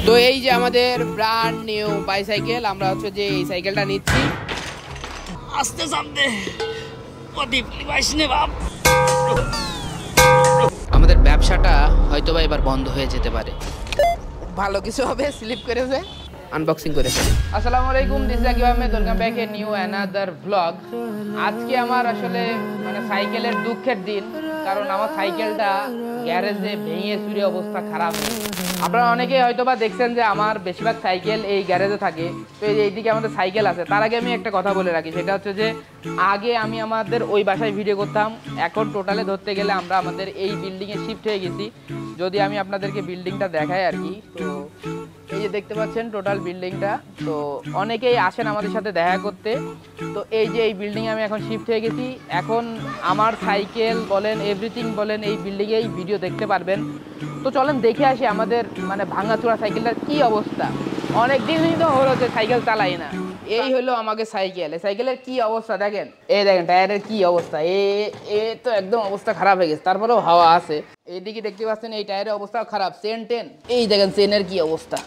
তো এই যে আমাদের ব্র্যান্ড নিউ বাইসাইকেল, আমরা হচ্ছে যে এই সাইকেলটা নিচ্ছি। আস্তে সামনে আমাদের ব্যবসাটা হয়তো বা এবার বন্ধ হয়ে যেতে পারে, ভালো কিছু হবে, স্লিপ করেছে, আনবক্সিং করে ফেলি। আসসালামু আলাইকুম, this is Zakib Ahmed, welcome back a new another blog. আজকে আমার আসলে মানে সাইকেলের দুঃখের দিন, কারণ আমার সাইকেলটা গ্যারেজে ভেঙে চুরে অবস্থা খারাপ। আপনারা অনেকেই হয়তো বা দেখছেন যে আমার বেশিরভাগ সাইকেল এই গ্যারেজে থাকে। তো এইদিকে আমাদের সাইকেল আছে। তার আগে আমি একটা কথা বলে রাখি, সেটা হচ্ছে যে আগে আমি আমাদের ওই বাসায় ভিডিও করতাম, এখন টোটালে ধরতে গেলে আমরা আমাদের এই বিল্ডিংয়ে শিফট হয়ে গেছি। যদি আমি আপনাদেরকে বিল্ডিংটা দেখাই আর কি, তো এই যে দেখতে পাচ্ছেন টোটাল বিল্ডিংটা। তো অনেকেই আসেন আমাদের সাথে দেখা করতে। তো এই যে এই বিল্ডিংয়ে আমি এখন শিফট হয়ে গেছি। এখন আমার সাইকেল বলেন, এভরিথিং বলেন, এই বিল্ডিংয়েই ভিডিও দেখতে পারবেন। তো চলেন দেখে আসি আমাদের মানে ভাঙাচোরা সাইকেলটার কি অবস্থা। অনেক দিনই তো হলো যে সাইকেল চালাই না। এই হলো আমাকে সাইকেল, এই সাইকেলের কি অবস্থা দেখেন, এই দেখেন টায়ারের কি অবস্থা, এ তো একদম অবস্থা খারাপ হয়ে গেছে, তারপরেও হাওয়া আছে। এইদিকে দেখতে পাচ্ছেন এই টায়ারের অবস্থাও খারাপ, চেন, এই দেখেন চেনের কি অবস্থা,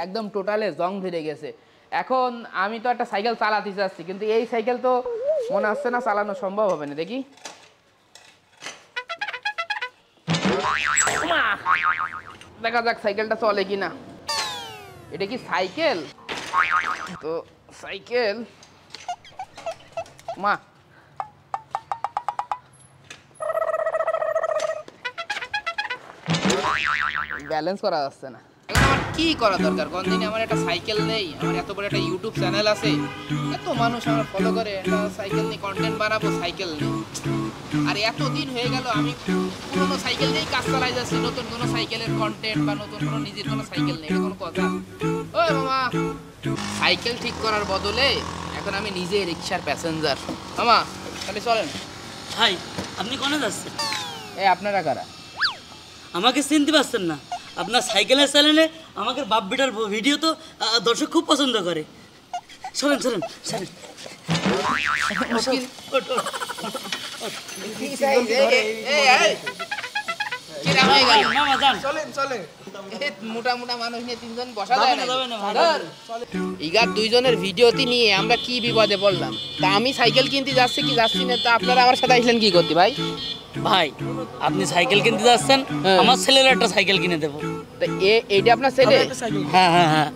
একদম টোটালে জং ধরে গেছে। এখন আমি তো একটা সাইকেল চালাতে চাচ্ছি, কিন্তু এই সাইকেল তো মনে হচ্ছে না চালানো সম্ভব হবে না। দেখি দেখা যাক সাইকেলটা চলে কিনা। এটা কি সাইকেল? তো সাইকেল মা ব্যালেন্স করা যাচ্ছে না। আমার কি করা দরকার কোন দিনে? আমার একটা সাইকেল নেই, আমার এত বড় একটা ইউটিউব চ্যানেল আছে, এত মানুষ আমার ফলো করে, একটা সাইকেল নিয়ে কন্টেন্ট বানাবো, সাইকেল নেই। আর এতদিন হয়ে গেল আমি পুরোনো সাইকেল নিয়েই কাজ চালাই যাচ্ছি, নতুন কোনো সাইকেলের কন্টেন্ট বা নতুন কোনো নিজের কোনো সাইকেল নেই, এটা কোনো কথা? ওই মামা, সাইকেল ঠিক করার বদলে এখন আমি নিজে রিক্সার প্যাসেঞ্জার। মামা তাহলে চলেন। ভাই আপনি কোনে যাচ্ছেন? এই আপনারা কারা? আমাকে চিনতে পারছেন না? আপনার সাইকেলের চ্যানেলে আমাকে বাপ বেটার ভিডিও তো দর্শক খুব পছন্দ করে। চলেন চলেন চলেন। মোটা মোটা মানুষ নিয়ে তিনজন বসা যায় না। ইগার দুইজনের ভিডিওতে নিয়ে আমরা কি বিপদে পড়লাম। তা আমি সাইকেল কিনতে যাচ্ছি কি যাচ্ছি না, তা আপনারা আমার সাথে আসলেন কি করতে? ভাই ভাই আপনি সাইকেল কিনতে যাচ্ছেন, আমার ছেলের একটা সাইকেল কিনে দেবো। তো এইটা আপনার ছেলে? হ্যাঁ হ্যাঁ হ্যাঁ।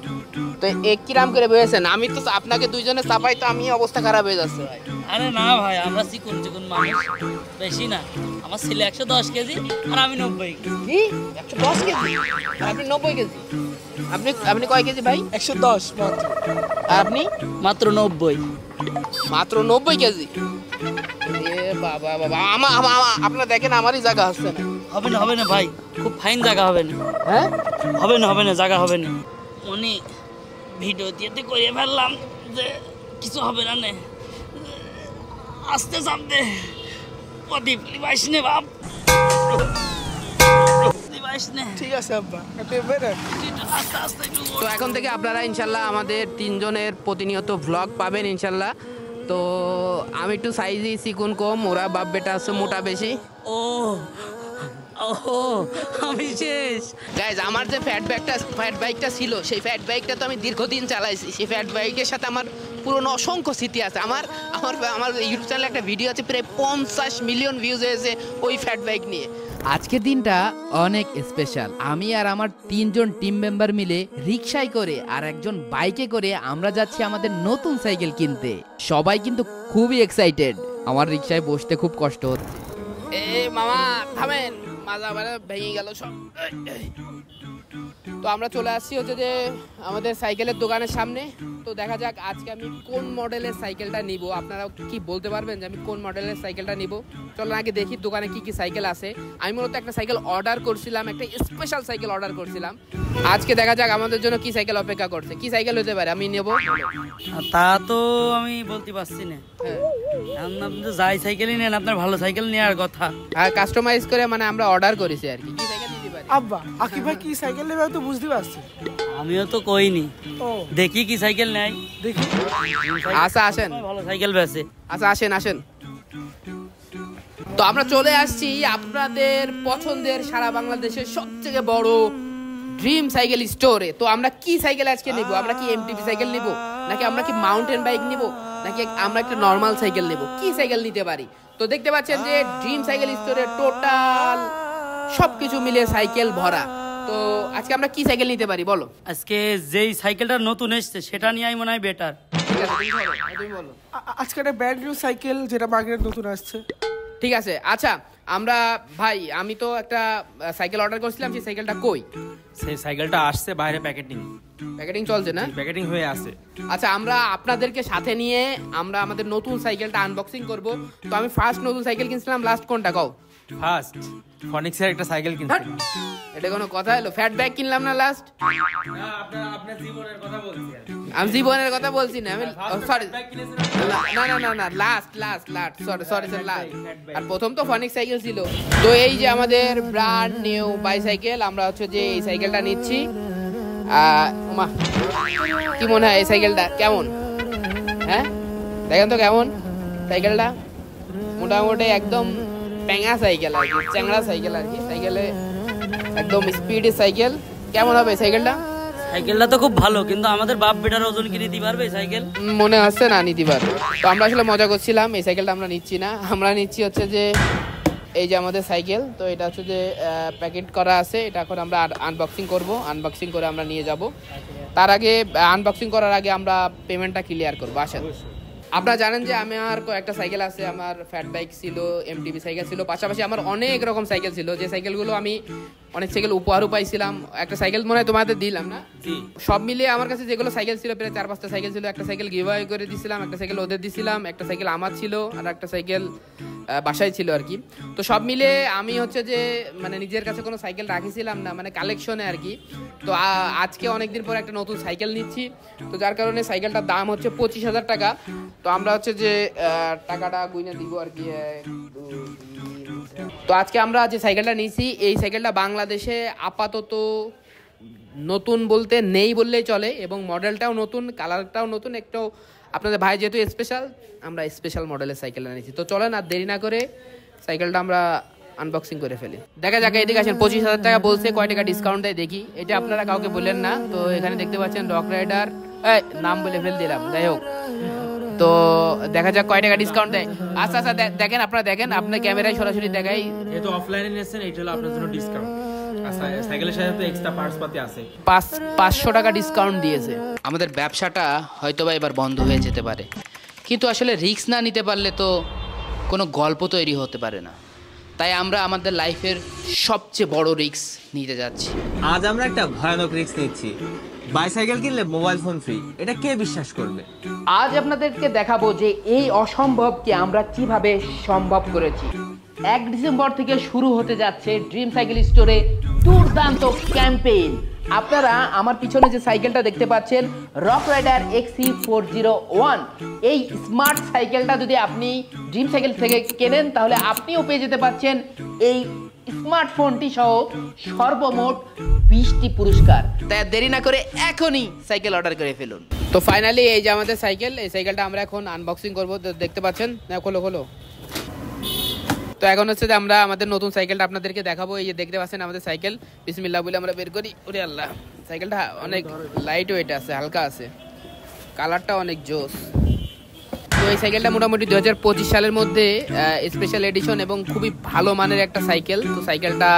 তো কিরাম করে বলেছেন? আমি তো আপনাকে দুইজনে চাপাই, তো আমি অবস্থা খারাপ হয়ে যাচ্ছে ভাই। আরে না ভাই, আমরা চিকন চিকন মানুষ, বেশি না। আমার ছেলে 110 কেজি আর আমি 90 কেজি। কি 110 কেজি? আপনি 90 কেজি? আপনি কয় কেজি ভাই? 110 মাত্র। আর আপনি? মাত্র 90। মাত্র 90 কেজি? এ বাবা বাবা, আপনারা দেখেন আমারই জায়গা হচ্ছে না। হবে না হবে না ভাই, খুব ফাইন জায়গা হবে না। হ্যাঁ হবে না জায়গা হবে না। উনি ভিডিও দিয়ে করে ফেললাম যে কিছু হবে না নে, আস্তে সামনে ডিভাইস নে বাপ, ডিভাইস নে। ঠিক আছে আব্বা, আস্তে আস্তে। তো এখন থেকে আপনারা ইনশাল্লাহ আমাদের তিনজনের প্রতিনিয়ত ভ্লগ পাবেন ইনশাল্লাহ। তো আমি একটু সাইজই চিকুন কম, ওরা বাপ বেটা আছে মোটা বেশি। ও ও আমি শেষ গাইজ, আমার যে ফ্যাট বাইকটা ছিল, সেই ফ্যাট বাইকটা তো আমি দীর্ঘদিন চালাইছি। সেই ফ্যাট বাইকের সাথে আমার পুরনো অসংখ্য স্মৃতি আছে। আমার ইউটিউব চ্যানেলে একটা ভিডিও আছে, প্রায় 50 মিলিয়ন ভিউজ হয়েছে ওই ফ্যাট বাইক নিয়ে। আজকের দিনটা অনেক স্পেশাল। আমি আর আমার তিনজন টিম মেম্বার মিলে রিকশায় করে আর একজন বাইকে করে আমরা যাচ্ছি আমাদের নতুন সাইকেল কিনতে। সবাই কিন্তু খুবই এক্সাইটেড। আমার রিকশায় বসতে খুব কষ্ট হচ্ছে। এ মামা থামেন, মাজা মানে ভেঙে গেল সব। তো আমরা চলে আসছি হচ্ছে যে আমাদের সাইকেলের দোকানের সামনে। তো দেখা যাক আজকে আমি কোন মডেলের সাইকেলটা নিব। আপনারা কি বলতে পারবেন যে আমি কোন মডেলের সাইকেলটা নিব? চলো আগে দেখি দোকানে কি কি সাইকেল আছে। আমি মূলত একটা সাইকেল অর্ডার করছিলাম, একটা স্পেশাল সাইকেল অর্ডার করছিলাম। আজকে দেখা যাক আমাদের জন্য কি সাইকেল অপেক্ষা করছে। কি সাইকেল হতে পারে আমি নেব? তা তো আমি বলতে পারছি না। আপনি তো যাই সাইকেলই নেন, আপনার ভালো সাইকেল নেওয়ার কথা। আর কাস্টমাইজ করে মানে আমরা অর্ডার করেছি আর কি। কি সাইকেল নিতে পারি? আব্বা আকিব ভাই কি সাইকেল নেবে তো বুঝতে পারছি। আমিও তো কইনি, দেখি কি সাইকেল নেয় দেখি। আচ্ছা আসেন, ভালো সাইকেল বেছে। আচ্ছা আসেন। তো আমরা চলে আসছি আপনাদের পছন্দের সারা বাংলাদেশের সবথেকে বড় ড্রিম সাইকেল স্টোরে। তো আমরা কি সাইকেল আজকে নিব? আমরা কি এমটিভি সাইকেল নিব, নাকি আমরা কি মাউন্টেন বাইক নিব, নাকি আমরা একটা নর্মাল সাইকেল নিব? কি সাইকেল নিতে পারি? তো দেখতে পাচ্ছেন যে ড্রিম সাইকেল স্টোরে টোটাল সবকিছু মিলিয়ে সাইকেল ভরা। তো আজকে আমরা কি সাইকেল নিতে পারি বলো? আজকে যেই সাইকেলটা নতুন এসছে সেটা নিয়েই মনে হয় বেটার। ঠিক আছে, তুমি বলো। আজকে একটা ব্র্যান্ড নিউ সাইকেল যেটা মার্কেটে নতুন আসছে। ঠিক আছে, আচ্ছা আমরা ভাই আমি তো একটা সাইকেল অর্ডার করছিলাম, সেই সাইকেলটা কই? সেই সাইকেলটা আসছে বাইরে প্যাকেটিং চলছে না? প্যাকেটিং হয়ে আছে। আচ্ছা, আমরা আপনাদেরকে সাথে নিয়ে আমরা আমাদের নতুন সাইকেলটা আনবক্সিং করব। তো আমি ফার্স্ট নতুন সাইকেল কিনছিলাম, লাস্ট কোনটা কও? ফার্স্ট ফনিক্সের একটা সাইকেল কিনছি। এটা কোনো কথা হলো? ফ্যাট ব্যাগ কিনলাম না লাস্ট? না, আপনার জীবনের কথা বলছি। আমি জীবনের কথা বলছি না, আমি সরি না লাস্ট সরি স্যার লাস্ট। আর প্রথম তো ফনিক্স সাইকেল ছিল। তো এই যে আমাদের ব্র্যান্ড নিউ বাইসাইকেল, আমরা হচ্ছে যে এই সাইকেলটা নিচ্ছি। মা কি মনে হয় এই সাইকেলটা কেমন? হ্যাঁ দেখেন তো কেমন সাইকেলটা। মোটামুটি একদম প্যাঙা সাইকেল আর কি, চ্যাংড়া সাইকেল আর কি। সাইকেলে একদম স্পিডি সাইকেল। কেমন হবে সাইকেলটা? সাইকেলটা তো খুব ভালো, কিন্তু আমাদের বাপ বেটার ওজন কি নিতে পারবে সাইকেল? মনে হচ্ছে না নিতে পারবে। তো আমরা আসলে মজা করছিলাম, এই সাইকেলটা আমরা নিচ্ছি না। আমরা নিচ্ছি হচ্ছে যে এই যে আমাদের সাইকেল। তো এটা হচ্ছে যে প্যাকেট করা আছে, এটা এখন আমরা আনবক্সিং করব। আনবক্সিং করে আমরা নিয়ে যাব। তার আগে আনবক্সিং করার আগে আমরা পেমেন্টটা ক্লিয়ার করবো। আসেন। আপনারা জানেন যে আমার কয়েকটা সাইকেল আছে। আমার ফ্যাট বাইক ছিল, এমটিভি সাইকেল ছিল, পাশাপাশি আমার অনেক রকম সাইকেল ছিল। যে সাইকেলগুলো আমি অনেক সাইকেল উপহারও পাইছিলাম। একটা সাইকেল মনে হয় তোমাদের দিলাম না? সব মিলিয়ে আমার কাছে যেগুলো সাইকেল ছিল প্রায় 4-5টা সাইকেল ছিল। একটা সাইকেল গিভঅ্যাওয়ে করে দিয়েছিলাম, একটা সাইকেল ওদের দিয়েছিলাম, একটা সাইকেল আমার ছিল, আর একটা সাইকেল বাসায় ছিল আর কি। তো সব মিলে আমি হচ্ছে যে মানে নিজের কাছে কোনো সাইকেল রাখিছিলাম না, মানে কালেকশনে আর কি। তো আজকে অনেকদিন পর একটা নতুন সাইকেল নিচ্ছি। তো যার কারণে সাইকেলটার দাম হচ্ছে 25,000 টাকা। তো আমরা হচ্ছে যে টাকাটা গুইনে দিব আর কি। তো আজকে আমরা যে সাইকেলটা নিয়েছি, এই সাইকেলটা বাংলাদেশে আপাতত নতুন বলতে নেই বললেই চলে, এবং মডেলটাও নতুন, কালারটাও নতুন। একটু আপনাদের ভাই যেহেতু স্পেশাল, আমরা স্পেশাল মডেলের সাইকেলটা নিয়েছি। তো চলেন আর দেরি না করে সাইকেলটা আমরা আনবক্সিং করে ফেলি। দেখা যাক, এদিকে আসেন। 25,000 টাকা বলছে, কয় টাকা ডিসকাউন্ট দেয় দেখি। এটা আপনারা কাউকে বললেন না। তো এখানে দেখতে পাচ্ছেন রক রাইডার, নাম বলে ফেল দিলাম, যাই হোক। তো দেখা যাক কয় টাকা ডিসকাউন্ট দেয়। আচ্ছা দেখেন, আপনারা দেখেন, আপনার ক্যামেরায় সরাসরি দেখাই। যেহেতু অফলাইনে নিয়েছেন, এইটা হলো আপনার জন্য ডিসকাউন্ট। সাইকেলের সাথে তো এক্সট্রা পার্টস পাতি আছে। 500 টাকা ডিসকাউন্ট দিয়েছে। আমাদের ব্যবসাটা হয়তোবা এবার বন্ধ হয়ে যেতে পারে, কিন্তু আসলে রিস্ক না নিতে পারলে তো কোনো গল্প তৈরি হতে পারে না। তাই আমরা আমাদের লাইফের সবচেয়ে বড় রিস্ক নিতে যাচ্ছি। আজ আমরা একটা ভয়ানক রিস্ক নিচ্ছি। বাইসাইকেল কিনলে মোবাইল ফোন ফ্রি। এটা কে বিশ্বাস করবে? আজ আপনাদেরকে দেখাবো যে এই অসম্ভবকে আমরা কিভাবে সম্ভব করেছি। 1 ডিসেম্বর থেকে শুরু হতে যাচ্ছে ড্রিম সাইকেল স্টোরে দুর্দান্ত ক্যাম্পেইন। আপনারা আমার পিছনে যে সাইকেলটা দেখতে পাচ্ছেন, রক রাইডার XC401, এই স্মার্ট সাইকেলটা যদি আপনি ড্রিম সাইকেল থেকে কেনেন, তাহলে আপনিও পেয়ে যেতে পাচ্ছেন এই স্মার্টফোনটি সহ সর্বমোট 20টি পুরস্কার। তাই দেরি না করে এখনই সাইকেল অর্ডার করে ফেলুন। তো ফাইনালি এই যে আমাদের সাইকেল, এই সাইকেলটা আমরা এখন আনবক্সিং করবো। দেখতে পাচ্ছেন না? খোলো। তো এখন হচ্ছে যে আমরা আমাদের নতুন সাইকেলটা আপনাদেরকে দেখাবো। এই যে দেখতে পাচ্ছেন আমাদের সাইকেল। বিসমিল্লাহ বলে আমরা বের করি। ওরে আল্লাহ, সাইকেলটা অনেক লাইট ওয়েট আছে, হালকা আছে, কালারটা অনেক জোস। তো এই সাইকেলটা মোটামুটি 2025 সালের মধ্যে স্পেশাল এডিশন এবং খুবই ভালো মানের একটা সাইকেল। তো সাইকেলটা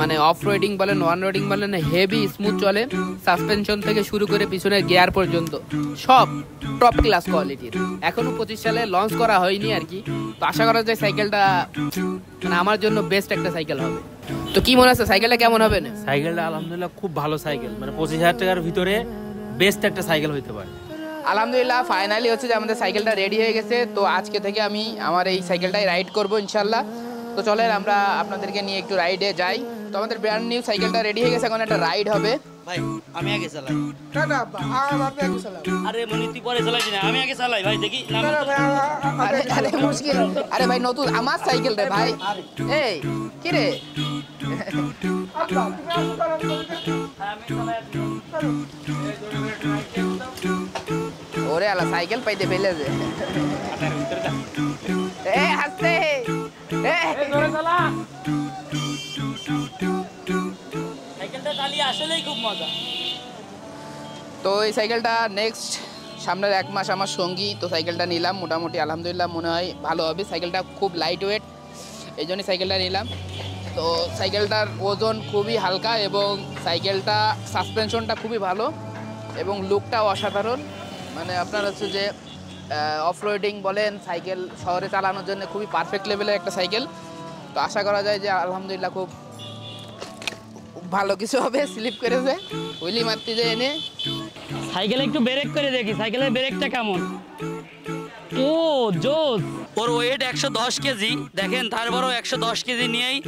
মানে অফ রোডিং বলেন, ওয়ান রোডিং বলেন, হেভি স্মুথ চলে। সাসপেনশন থেকে শুরু করে পিছনের গিয়ার পর্যন্ত সব টপ ক্লাস কোয়ালিটির। এখনো 25 সালে লঞ্চ করা হয়নি আর কি। তো আশা করা যায় সাইকেলটা মানে আমার জন্য বেস্ট একটা সাইকেল হবে। তো কি মনে আছে সাইকেলটা কেমন হবে? না সাইকেলটা আলহামদুলিল্লাহ খুব ভালো সাইকেল, মানে 25,000 টাকার ভিতরে বেস্ট একটা সাইকেল হইতে পারে। আলহামদুলিল্লাহ ফাইনালি হচ্ছে যে আমাদের সাইকেলটা রেডি হয়ে গেছে। তো আজকে থেকে আমি আমার এই সাইকেলটাই রাইড করব ইনশাল্লাহ। তো চলেন আমরা আপনাদেরকে নিয়ে একটু রাইডে যাই। তো আমাদের ব্র্যান্ড নিউ সাইকেলটা রেডি হয়ে গেছে, এখন একটা রাইড হবে। ভাই আমি আগে চালাই। না আপনি আগে চালান। আরে মনি তুই পরে চালাইস না, আমি আগে চালাই ভাই, দেখি না। না ভাই, আরে মুশকিল। আরে ভাই নতুন আমার সাইকেল রে ভাই। এই কি রে? ওরে আলা সাইকেল পাইতে পেলে যে হাসতে সাইকেলটা চালিয়ে আসলেই খুব মজা। তো এই সাইকেলটা নেক্সট সামনের 1 মাস আমার সঙ্গী, তো সাইকেলটা নিলাম, মোটামুটি আলহামদুলিল্লাহ মনে হয় ভালো হবে। সাইকেলটা খুব লাইট ওয়েট, এই জন্যই সাইকেলটা নিলাম। তো সাইকেলটার ওজন খুবই হালকা এবং সাইকেলটা সাসপেনশনটা খুবই ভালো এবং লুকটাও অসাধারণ। মানে আপনার হচ্ছে যে অফ রোডিং বলেন, সাইকেল শহরে চালানোর জন্য খুবই পারফেক্ট লেভেলের একটা সাইকেল। তো আশা করা যায় যে আলহামদুলিল্লাহ খুব ভালো কিছু হবে। স্লিপ করেছে হুইলি মারতে যে এনে সাইকেলে একটু ব্রেক করে দেখি, সাইকেলের ব্রেকটা কেমন। ও জোস, ওর ওয়েট 110 কেজি, দেখেন তারপরও 110 কেজি নিয়েই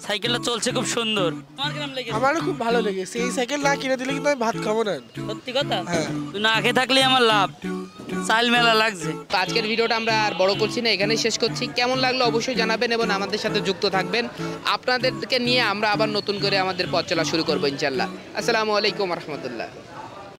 সাইকেলটা চলছে খুব সুন্দর। আমার কেমন লেগেছে? আমারও খুব ভালো লেগেছে। এই সাইকেল না কিনে দিলে কিন্তু আমি ভাত খাবো না। সত্যি কথা, হ্যাঁ। তুই না খেয়ে থাকলে আমার লাভ। চাল মেলা লাগছে। তো আজকের ভিডিওটা আমরা আর বড় করছি না, এখানেই শেষ করছি। কেমন লাগলো অবশ্যই জানাবেন এবং আমাদের সাথে যুক্ত থাকবেন। আপনাদেরকে নিয়ে আমরা আবার নতুন করে আমাদের পথ চলা শুরু করবো ইনশাল্লাহ। আসসালামু আলাইকুম রহমতুল্লাহ।